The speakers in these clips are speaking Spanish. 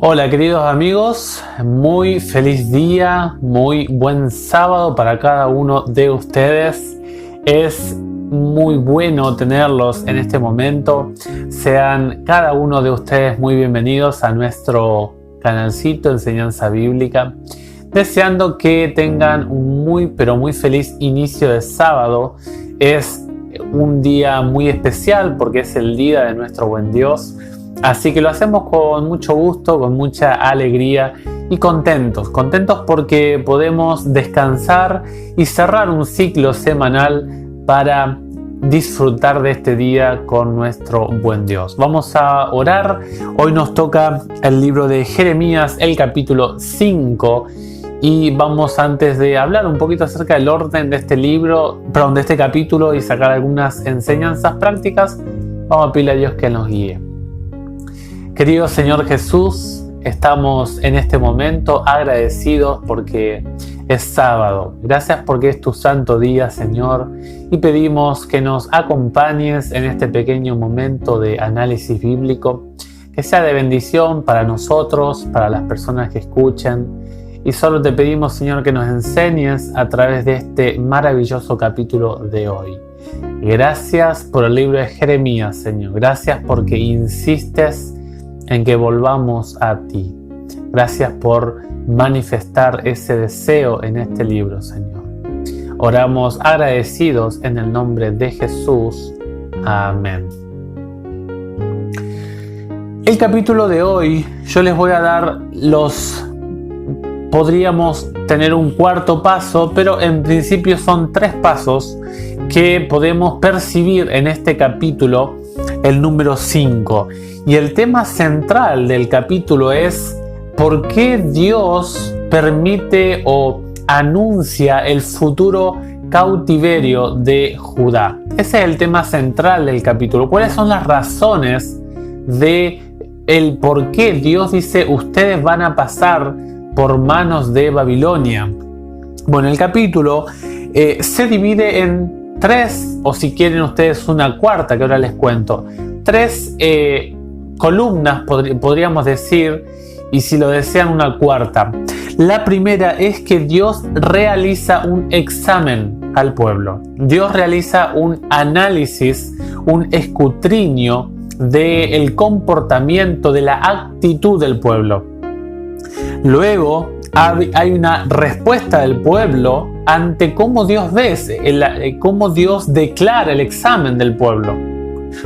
Hola queridos amigos, muy feliz día, muy buen sábado para cada uno de ustedes. Es muy bueno tenerlos en este momento. Sean cada uno de ustedes muy bienvenidos a nuestro canalcito Enseñanza Bíblica. Deseando que tengan un muy feliz inicio de sábado. Es un día muy especial porque es el día de nuestro buen Dios. Así que lo hacemos con mucho gusto, con mucha alegría y contentos porque podemos descansar y cerrar un ciclo semanal para disfrutar de este día con nuestro buen Dios. Vamos a orar. Hoy nos toca el libro de Jeremías, el capítulo 5. Y vamos, antes de hablar un poquito acerca del orden de este libro, de este capítulo y sacar algunas enseñanzas prácticas, vamos a pedirle a Dios que nos guíe. Querido Señor Jesús, estamos en este momento agradecidos porque es sábado. Gracias porque es tu santo día, Señor, y pedimos que nos acompañes en este pequeño momento de análisis bíblico, que sea de bendición para nosotros, para las personas que escuchen. Y solo te pedimos, Señor, que nos enseñes a través de este maravilloso capítulo de hoy. Gracias por el libro de Jeremías, Señor. Gracias porque insistes en que volvamos a ti. Gracias por manifestar ese deseo en este libro, Señor. Oramos agradecidos en el nombre de Jesús. Amén. El capítulo de hoy, yo les voy a dar podríamos tener un cuarto paso, pero en principio son 3 pasos que podemos percibir en este capítulo, el número 5. Y el tema central del capítulo es ¿por qué Dios permite o anuncia el futuro cautiverio de Judá? Ese es el tema central del capítulo. ¿Cuáles son las razones de el por qué Dios dice ustedes van a pasar por manos de Babilonia? Bueno, el capítulo se divide en 3, o si quieren ustedes una cuarta, que ahora les cuento. 3 columnas podríamos decir, y si lo desean una cuarta. La primera es que Dios realiza un examen al pueblo. Dios realiza un análisis, un escrutinio del comportamiento, de la actitud del pueblo. Luego hay una respuesta del pueblo ante cómo Dios cómo Dios declara el examen del pueblo,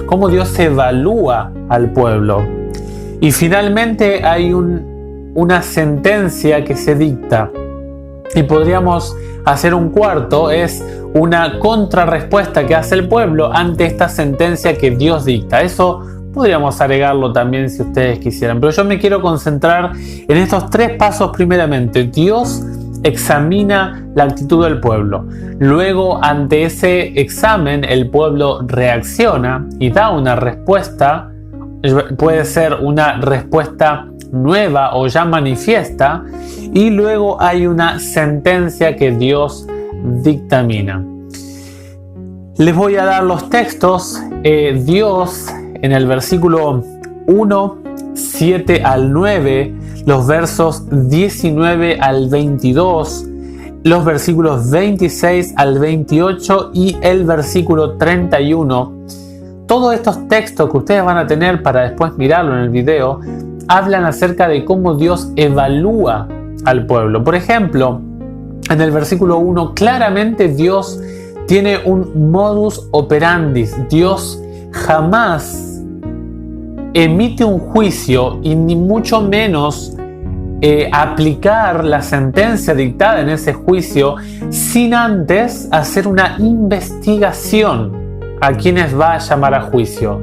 cómo Dios evalúa al pueblo. Y finalmente hay una sentencia que se dicta. Y podríamos hacer un cuarto, es una contrarrespuesta que hace el pueblo ante esta sentencia que Dios dicta. Eso podríamos agregarlo también si ustedes quisieran, pero yo me quiero concentrar en estos 3 pasos. Primeramente, Dios examina la actitud del pueblo. Luego, ante ese examen, el pueblo reacciona y da una respuesta. Puede ser una respuesta nueva o ya manifiesta. Y luego hay una sentencia que Dios dictamina. Les voy a dar los textos. Dios, en el versículo 1, 7 al 9, los versos 19 al 22, los versículos 26 al 28 y el versículo 31. Todos estos textos que ustedes van a tener para después mirarlo en el video, hablan acerca de cómo Dios evalúa al pueblo. Por ejemplo, en el versículo 1, claramente Dios tiene un modus operandi. Dios jamás emite un juicio y ni mucho menos aplicar la sentencia dictada en ese juicio sin antes hacer una investigación a quienes va a llamar a juicio.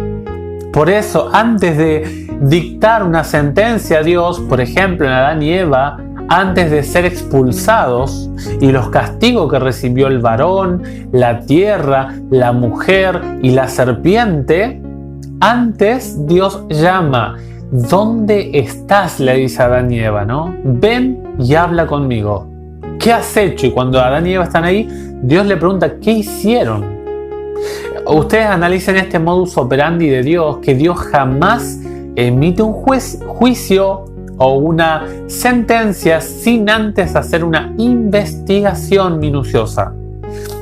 Por eso, antes de dictar una sentencia a Dios, por ejemplo en Adán y Eva, antes de ser expulsados y los castigos que recibió el varón, la tierra, la mujer y la serpiente, antes Dios llama. ¿Dónde estás?, le dice a Adán y Eva, ¿no? Ven y habla conmigo. ¿Qué has hecho? Y cuando Adán y Eva están ahí, Dios le pregunta, ¿qué hicieron? Ustedes analicen este modus operandi de Dios, que Dios jamás emite un juicio o una sentencia sin antes hacer una investigación minuciosa.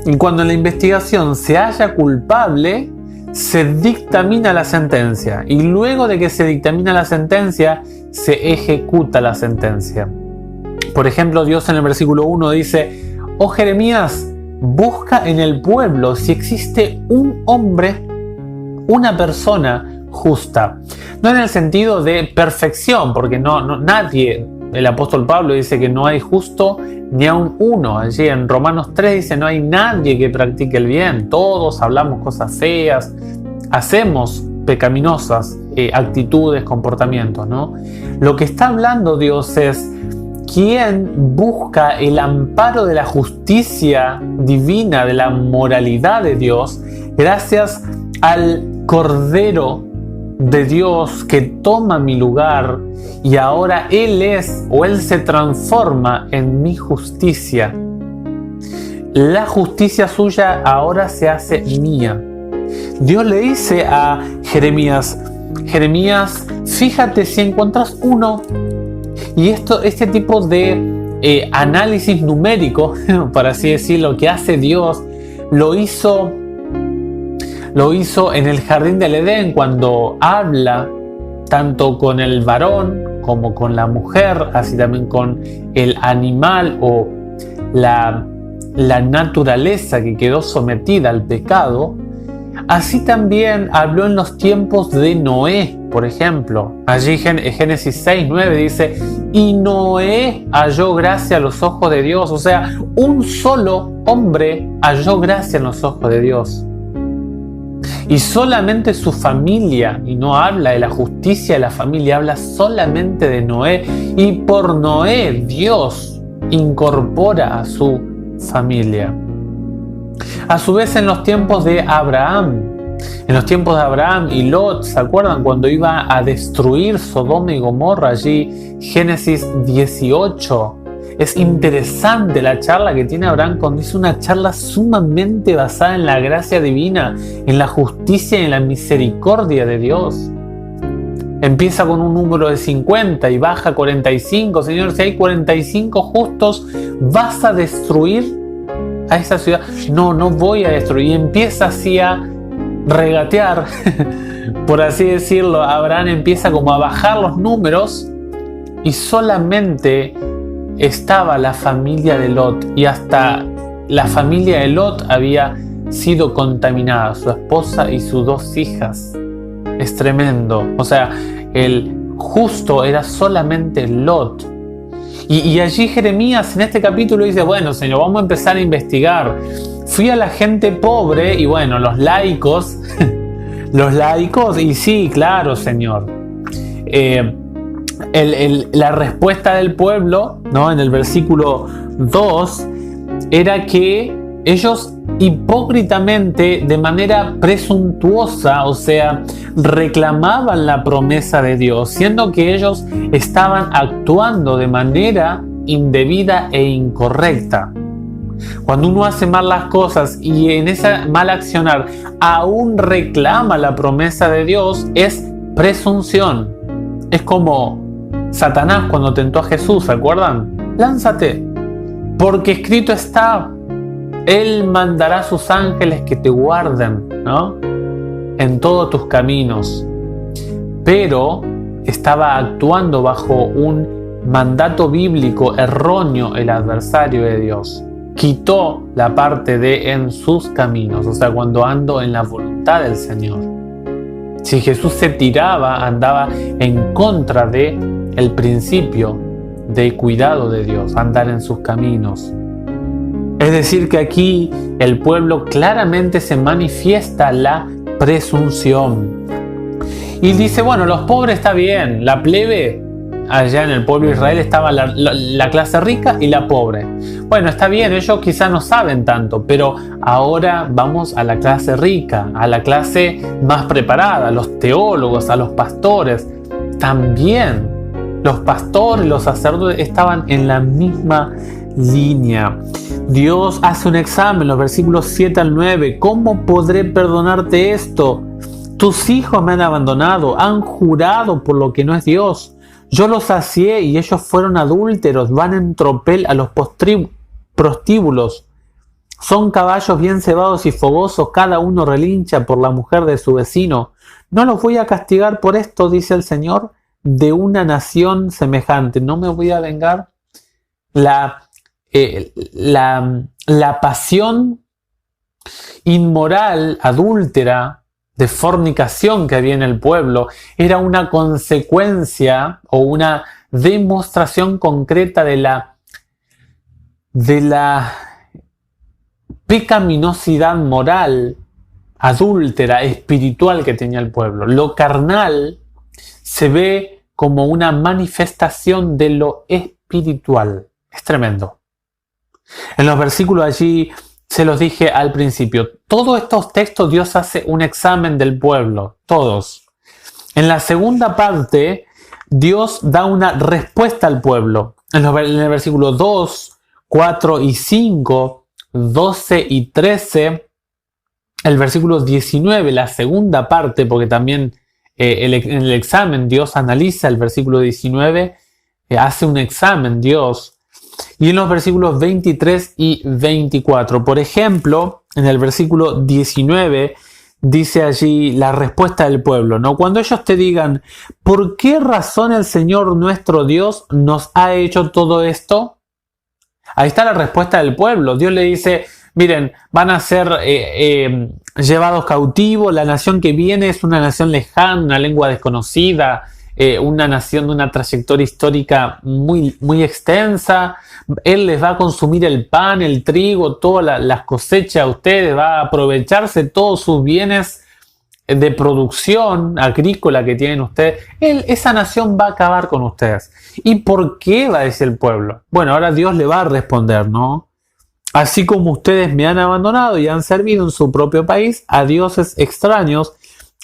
Y cuando en la investigación se halla culpable, se dictamina la sentencia. Y luego de que se dictamina la sentencia, se ejecuta la sentencia. Por ejemplo, Dios en el versículo 1 dice: «Oh Jeremías, busca en el pueblo si existe un hombre, una persona justa». No en el sentido de perfección, porque nadie, el apóstol Pablo dice que no hay justo ni aun uno. Allí en Romanos 3 dice: no hay nadie que practique el bien. Todos hablamos cosas feas, hacemos pecaminosas actitudes, comportamientos, ¿no? Lo que está hablando Dios es quien busca el amparo de la justicia divina, de la moralidad de Dios, gracias al Cordero de Dios que toma mi lugar y ahora Él es o Él se transforma en mi justicia. La justicia suya ahora se hace mía. Dios le dice a Jeremías: Jeremías, fíjate si encuentras uno. Y este tipo de análisis numérico, por así decirlo, que hace Dios, lo hizo en el jardín del Edén, cuando habla tanto con el varón como con la mujer, así también con el animal o la naturaleza que quedó sometida al pecado. Así también habló en los tiempos de Noé, por ejemplo. Allí Génesis 6:9 dice: y Noé halló gracia a los ojos de Dios. O sea, un solo hombre halló gracia en los ojos de Dios. Y solamente su familia, y no habla de la justicia de la familia, habla solamente de Noé. Y por Noé Dios incorpora a su familia. A su vez, en los tiempos de Abraham y Lot, ¿se acuerdan cuando iba a destruir Sodoma y Gomorra? Allí Génesis 18. Es interesante la charla que tiene Abraham con Dios, una charla sumamente basada en la gracia divina, en la justicia y en la misericordia de Dios. Empieza con un número de 50 y baja a 45. Señor, si hay 45 justos, ¿vas a destruir a esa ciudad? No voy a destruir. Y empieza así a regatear, por así decirlo. Abraham empieza como a bajar los números y solamente estaba la familia de Lot, y hasta la familia de Lot había sido contaminada, su esposa y sus 2 hijas. Es tremendo. O sea, el justo era solamente Lot. Y allí Jeremías en este capítulo dice: bueno, Señor, vamos a empezar a investigar. Fui a la gente pobre y bueno, los laicos, y sí, claro, Señor. La respuesta del pueblo, ¿no? En el versículo 2, era que ellos hipócritamente, de manera presuntuosa, o sea, reclamaban la promesa de Dios, siendo que ellos estaban actuando de manera indebida e incorrecta. Cuando uno hace mal las cosas y en ese mal accionar aún reclama la promesa de Dios, es presunción. Es como Satanás cuando tentó a Jesús, ¿se acuerdan? Lánzate, porque escrito está: Él mandará a sus ángeles que te guarden, ¿no?, en todos tus caminos. Pero estaba actuando bajo un mandato bíblico erróneo el adversario de Dios. Quitó la parte de en sus caminos, o sea, cuando ando en la voluntad del Señor. Si Jesús se tiraba, andaba en contra de el principio de cuidado de Dios, andar en sus caminos. Es decir, que aquí el pueblo claramente se manifiesta la presunción. Y dice: bueno, los pobres está bien, la plebe, allá en el pueblo de Israel estaba la clase rica y la pobre. Bueno, está bien, ellos quizás no saben tanto, pero ahora vamos a la clase rica, a la clase más preparada, a los teólogos, a los pastores. También los pastores, los sacerdotes estaban en la misma línea. Dios hace un examen, los versículos 7 al 9. ¿Cómo podré perdonarte esto? Tus hijos me han abandonado, han jurado por lo que no es Dios. Yo los sacié y ellos fueron adúlteros, van en tropel a los prostíbulos. Son caballos bien cebados y fogosos, cada uno relincha por la mujer de su vecino. No los voy a castigar por esto, dice el Señor, de una nación semejante. No me voy a vengar. La pasión inmoral, adúltera, de fornicación que había en el pueblo, era una consecuencia o una demostración concreta de la pecaminosidad moral, adúltera, espiritual que tenía el pueblo. Lo carnal se ve como una manifestación de lo espiritual. Es tremendo. En los versículos allí se los dije al principio. Todos estos textos Dios hace un examen del pueblo. Todos. En la segunda parte, Dios da una respuesta al pueblo. En el versículo 2, 4 y 5, 12 y 13, el versículo 19, la segunda parte, porque también en el examen Dios analiza el versículo 19, hace un examen Dios, y en los versículos 23 y 24. Por ejemplo, en el versículo 19 dice allí la respuesta del pueblo, ¿no? Cuando ellos te digan, ¿por qué razón el Señor nuestro Dios nos ha hecho todo esto? Ahí está la respuesta del pueblo. Dios le dice, miren, van a ser llevados cautivos, la nación que viene es una nación lejana, una lengua desconocida, una nación de una trayectoria histórica muy, muy extensa. Él les va a consumir el pan, el trigo, todas las cosechas a ustedes, va a aprovecharse todos sus bienes de producción agrícola que tienen ustedes. Esa nación va a acabar con ustedes. ¿Y por qué? Va a decir el pueblo. Bueno, ahora Dios le va a responder, ¿no? Así como ustedes me han abandonado y han servido en su propio país a dioses extraños,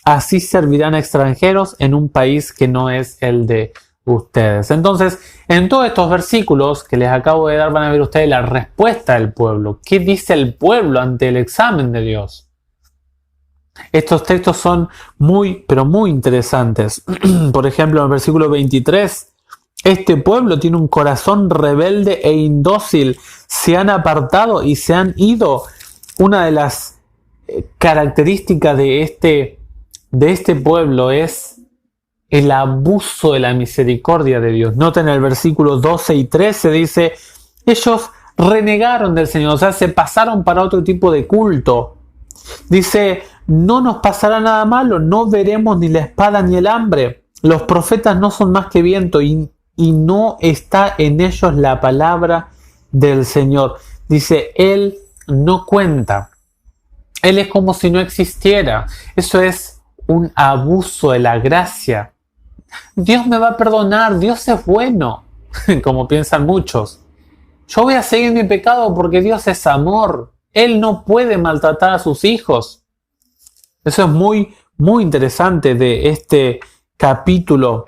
así servirán a extranjeros en un país que no es el de ustedes. Entonces, en todos estos versículos que les acabo de dar van a ver ustedes la respuesta del pueblo. ¿Qué dice el pueblo ante el examen de Dios? Estos textos son muy, pero muy interesantes. Por ejemplo, en el versículo 23, este pueblo tiene un corazón rebelde e indócil, se han apartado y se han ido. Una de las características de este pueblo es el abuso de la misericordia de Dios. Noten el versículo 12 y 13, dice, ellos renegaron del Señor, o sea, se pasaron para otro tipo de culto. Dice, no nos pasará nada malo, no veremos ni la espada ni el hambre. Los profetas no son más que viento y no está en ellos la palabra del Señor. Dice, Él no cuenta. Él es como si no existiera. Eso es un abuso de la gracia. Dios me va a perdonar, Dios es bueno, como piensan muchos. Yo voy a seguir mi pecado porque Dios es amor. Él no puede maltratar a sus hijos. Eso es muy, muy interesante de este capítulo.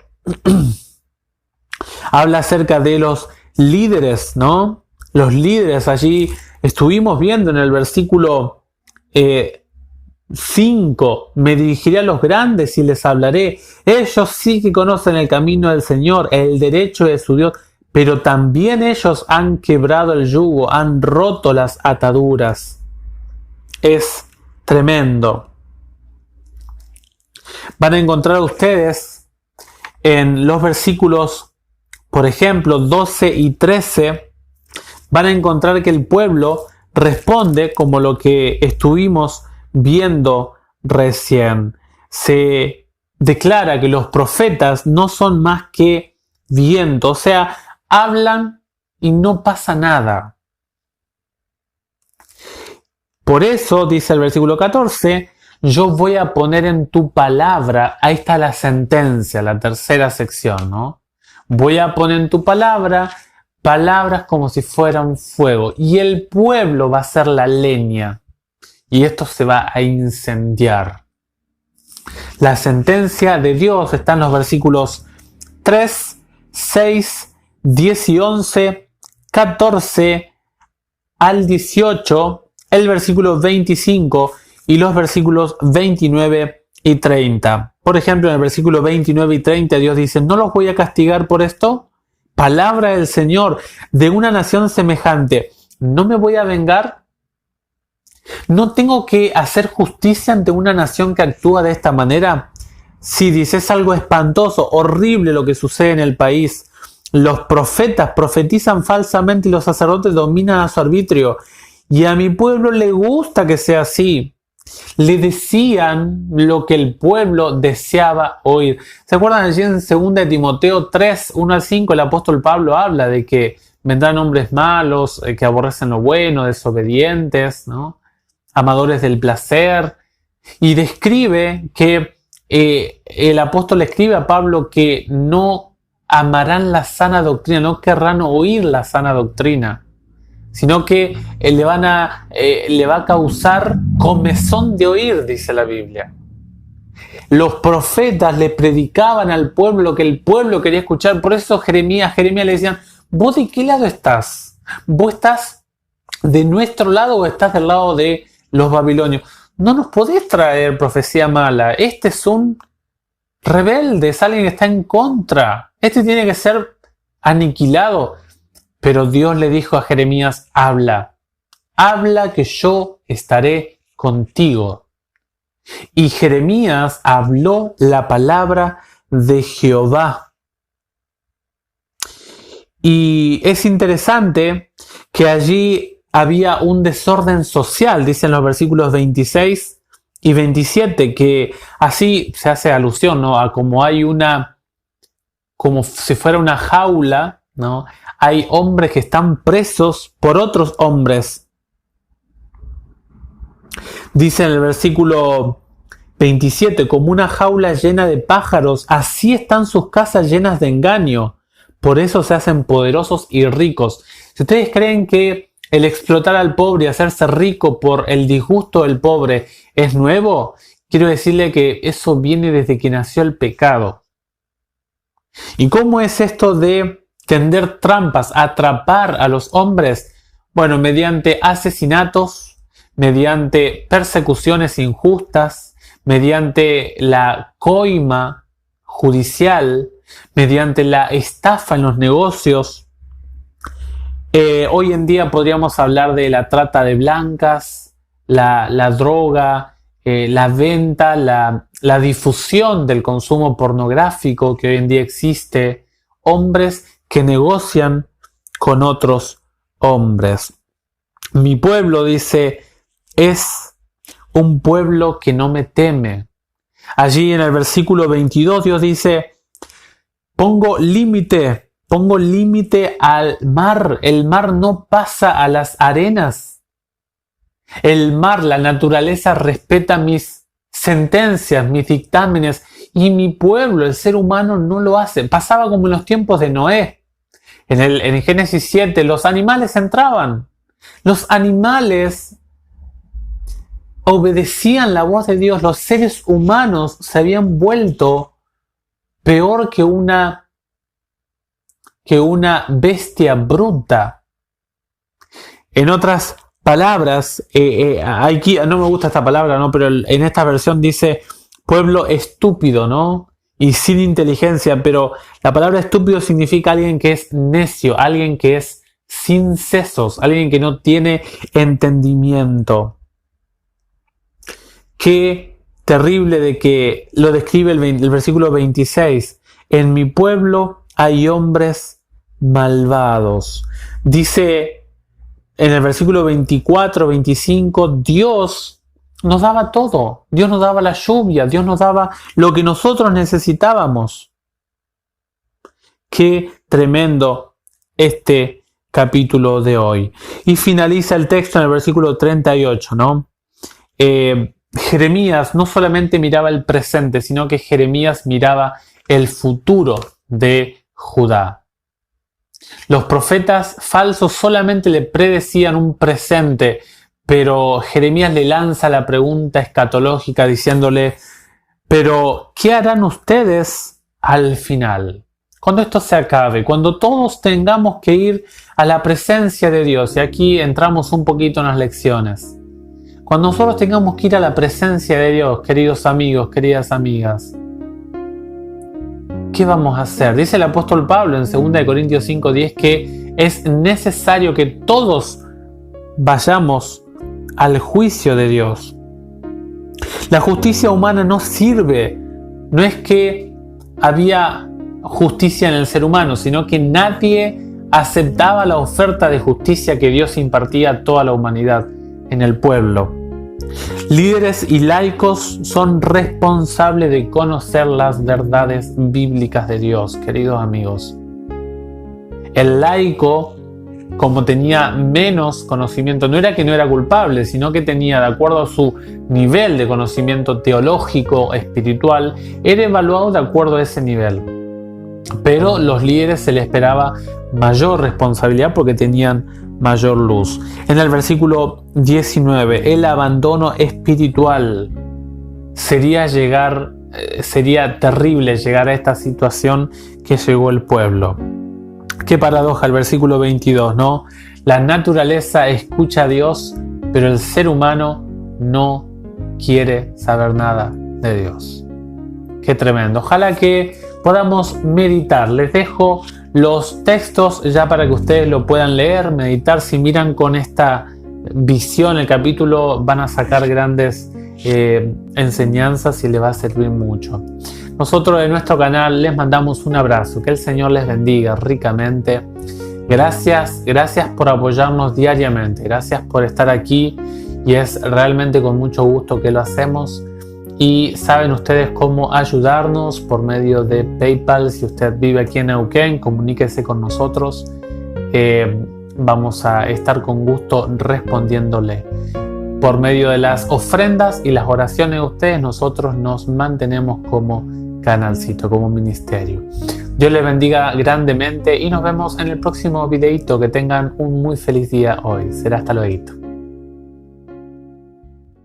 Habla acerca de los líderes, ¿no? Los líderes allí estuvimos viendo en el versículo 5. Me dirigiré a los grandes y les hablaré. Ellos sí que conocen el camino del Señor, el derecho de su Dios. Pero también ellos han quebrado el yugo, han roto las ataduras. Es tremendo. Van a encontrar ustedes en los versículos, por ejemplo, 12 y 13, van a encontrar que el pueblo responde como lo que estuvimos viendo recién. Se declara que los profetas no son más que viento, o sea, hablan y no pasa nada. Por eso, dice el versículo 14, yo voy a poner en tu palabra, ahí está la sentencia, la tercera sección, ¿no? Voy a poner en tu palabra palabras como si fueran fuego, y el pueblo va a ser la leña, y esto se va a incendiar. La sentencia de Dios está en los versículos 3, 6, 10 y 11, 14 al 18, el versículo 25 y los versículos 29 y 30. Por ejemplo, en el versículo 29 y 30 Dios dice, ¿no los voy a castigar por esto? Palabra del Señor, de una nación semejante, ¿no me voy a vengar? ¿No tengo que hacer justicia ante una nación que actúa de esta manera? Sí, dice, es algo espantoso, horrible lo que sucede en el país. Los profetas profetizan falsamente y los sacerdotes dominan a su arbitrio. Y a mi pueblo le gusta que sea así. Le decían lo que el pueblo deseaba oír. ¿Se acuerdan allí en 2 de Timoteo 3, 1 al 5? El apóstol Pablo habla de que vendrán hombres malos, que aborrecen lo bueno, desobedientes, ¿no? Amadores del placer. Y describe que el apóstol escribe a Pablo que no amarán la sana doctrina, no querrán oír la sana doctrina, sino que le va a causar comezón de oír, dice la Biblia. Los profetas le predicaban al pueblo lo que el pueblo quería escuchar. Por eso Jeremías le decían, ¿vos de qué lado estás? ¿Vos estás de nuestro lado o estás del lado de los babilonios? No nos podés traer profecía mala. Este es un rebelde, es alguien que está en contra. Este tiene que ser aniquilado. Pero Dios le dijo a Jeremías, habla que yo estaré contigo. Y Jeremías habló la palabra de Jehová. Y es interesante que allí había un desorden social, dicen los versículos 26 y 27, que así se hace alusión, ¿no? A como hay como si fuera una jaula, ¿no? Hay hombres que están presos por otros hombres. Dice en el versículo 27, como una jaula llena de pájaros, así están sus casas llenas de engaño. Por eso se hacen poderosos y ricos. Si ustedes creen que el explotar al pobre y hacerse rico por el disgusto del pobre es nuevo, quiero decirle que eso viene desde que nació el pecado. ¿Y cómo es esto de tender trampas, atrapar a los hombres? Bueno, mediante asesinatos, mediante persecuciones injustas, mediante la coima judicial, mediante la estafa en los negocios. Hoy en día podríamos hablar de la trata de blancas, la droga, la venta, la difusión del consumo pornográfico que hoy en día existe, hombres que negocian con otros hombres. Mi pueblo, dice, es un pueblo que no me teme. Allí en el versículo 22 Dios dice, pongo límite al mar. El mar no pasa a las arenas. El mar, la naturaleza, respeta mis sentencias, mis dictámenes, y mi pueblo, el ser humano, no lo hace. Pasaba como en los tiempos de Noé. En Génesis 7, los animales entraban. Los animales obedecían la voz de Dios. Los seres humanos se habían vuelto peor que una bestia bruta. En otras palabras, aquí no me gusta esta palabra, ¿no? Pero en esta versión dice pueblo estúpido, ¿no? Y sin inteligencia, pero la palabra estúpido significa alguien que es necio, alguien que es sin sesos, alguien que no tiene entendimiento. Qué terrible de que lo describe el versículo 26. En mi pueblo hay hombres malvados. Dice en el versículo 24, 25, Dios nos daba todo. Dios nos daba la lluvia, Dios nos daba lo que nosotros necesitábamos. Qué tremendo este capítulo de hoy. Y finaliza el texto en el versículo 38, ¿no? Jeremías no solamente miraba el presente, sino que Jeremías miraba el futuro de Judá. Los profetas falsos solamente le predecían un presente, pero Jeremías le lanza la pregunta escatológica diciéndole, pero ¿qué harán ustedes al final? Cuando esto se acabe, cuando todos tengamos que ir a la presencia de Dios, y aquí entramos un poquito en las lecciones. Cuando nosotros tengamos que ir a la presencia de Dios, queridos amigos, queridas amigas, ¿qué vamos a hacer? Dice el apóstol Pablo en 2 Corintios 5:10 que es necesario que todos vayamos al juicio de Dios. La justicia humana no sirve. No es que había justicia en el ser humano, sino que nadie aceptaba la oferta de justicia que Dios impartía a toda la humanidad en el pueblo. Líderes y laicos son responsables de conocer las verdades bíblicas de Dios, queridos amigos. El laico, como tenía menos conocimiento, no era que no era culpable, sino que tenía, de acuerdo a su nivel de conocimiento teológico, espiritual, era evaluado de acuerdo a ese nivel. Pero los líderes se les esperaba mayor responsabilidad porque tenían mayor luz. En el versículo 19, el abandono espiritual sería terrible llegar a esta situación que llegó el pueblo. Qué paradoja el versículo 22, ¿no? La naturaleza escucha a Dios, pero el ser humano no quiere saber nada de Dios. Qué tremendo. Ojalá que podamos meditar. Les dejo los textos ya para que ustedes lo puedan leer, meditar. Si miran con esta visión el capítulo, van a sacar grandes enseñanzas y les va a servir mucho. Nosotros en nuestro canal les mandamos un abrazo. Que el Señor les bendiga ricamente. Gracias por apoyarnos diariamente. Gracias por estar aquí y es realmente con mucho gusto que lo hacemos. Y saben ustedes cómo ayudarnos por medio de PayPal. Si usted vive aquí en Neuquén, comuníquese con nosotros. Vamos a estar con gusto respondiéndole. Por medio de las ofrendas y las oraciones de ustedes, nosotros nos mantenemos como canalcito, como ministerio. Dios les bendiga grandemente y nos vemos en el próximo videito. Que tengan un muy feliz día hoy. Será hasta luego.